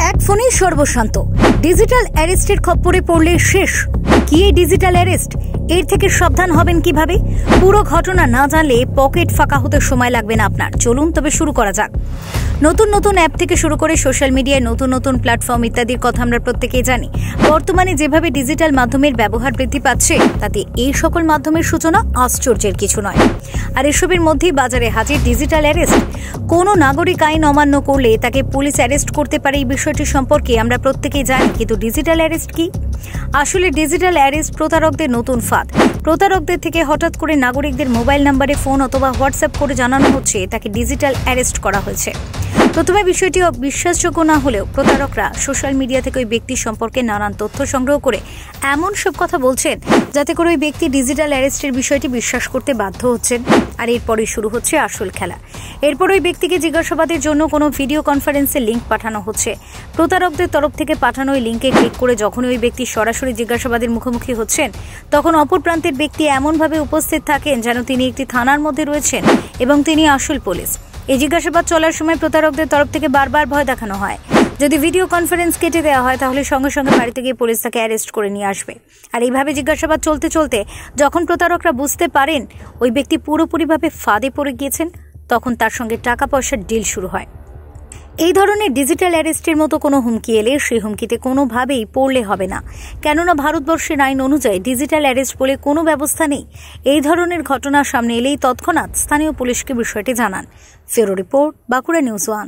এক ফোনেই সর্বশান্ত। ডিজিটাল অ্যারেস্টের খপ্পরে পড়লে শেষ। কি এই ডিজিটাল অ্যারেস্ট? এর থেকে সাবধান হবেন কিভাবে? পুরো ঘটনা না জানলে পকেট ফাঁকা হতে সময় লাগবে না আপনার। চলুন তবে শুরু করা যাক। নতুন নতুন অ্যাপ থেকে শুরু করে সোশ্যাল মিডিয়ায় নতুন নতুন প্ল্যাটফর্ম ইত্যাদির কথা আমরা প্রত্যেকেই জানি। বর্তমানে যেভাবে ডিজিটাল মাধ্যমের ব্যবহার বৃদ্ধি পাচ্ছে, তাতে এই সকল মাধ্যমের সূচনা আশ্চর্যের কিছু নয়। আর এসবের মধ্যেই বাজারে হাজির ডিজিটাল অ্যারেস্ট। কোনো নাগরিক আইন অমান্য করলে তাকে পুলিশ অ্যারেস্ট করতে পারে, এই বিষয়টি সম্পর্কে আমরা প্রত্যেকেই জানি। কিন্তু ডিজিটাল অ্যারেস্ট কি? আসলে ডিজিটাল অ্যারেস্ট প্রতারকদের নতুন ফাঁদ। প্রতারকদের থেকে হঠাৎ করে নাগরিকদের মোবাইল নম্বরে ফোন অথবা হোয়াটসঅ্যাপ করে জানানো হচ্ছে তাকে ডিজিটাল অ্যারেস্ট করা হয়েছে। প্রথমে বিষয়টি বিশ্বাসযোগ্য না হলেও প্রতারকরা সোশ্যাল মিডিয়া থেকে ওই ব্যক্তি সম্পর্কে নানান তথ্য সংগ্রহ করে এমন সব কথা বলছেন যাতে করে ওই ব্যক্তি ডিজিটাল অ্যারেস্টের বিষয়টি বিশ্বাস করতে বাধ্য হচ্ছেন। আর এরপরই শুরু হচ্ছে আসল খেলা। এরপর ওই ব্যক্তিকে জিজ্ঞাসাবাদের জন্য কোনো ভিডিও কনফারেন্সের লিঙ্ক পাঠানো হচ্ছে। প্রতারকদের তরফ থেকে পাঠানো ওই লিঙ্কে ক্লিক করে যখন ওই ব্যক্তি সরাসরি জিজ্ঞাসাবাদের মুখোমুখি হচ্ছেন, তখন অপর প্রান্তের ব্যক্তি এমনভাবে উপস্থিত থাকেন যেন তিনি একটি থানার মধ্যে রয়েছেন এবং তিনি আসল পুলিশ। এই জিজ্ঞাসাবাদ চলার সময় প্রতারকদের তরফ থেকে বারবার ভয় দেখানো হয়, যদি ভিডিও কনফারেন্স কেটে দেওয়া হয় তাহলে সঙ্গে সঙ্গে বাড়িতে গিয়ে পুলিশ তাকে অ্যারেস্ট করে নিয়ে আসবে। আর এইভাবে জিজ্ঞাসাবাদ চলতে চলতে যখন প্রতারকরা বুঝতে পারেন ওই ব্যক্তি পুরোপুরিভাবে ফাঁদে পড়ে গিয়েছেন, তখন তার সঙ্গে টাকা পয়সার ডিল শুরু হয়। এই ধরনের ডিজিটাল অ্যারেস্টের মতো কোনো হুমকি এলে সেই হুমকিতে কোনোভাবেই পড়লে হবে না, কেননা ভারতবর্ষের আইন অনুযায়ী ডিজিটাল অ্যারেস্ট বলে কোনো ব্যবস্থা নেই। এই ধরনের ঘটনা সামনে এলেই তৎক্ষণাৎ স্থানীয় পুলিশকে বিষয়টি জানান। ফেরো রিপোর্ট, বাঁকুড়া নিউজ 1।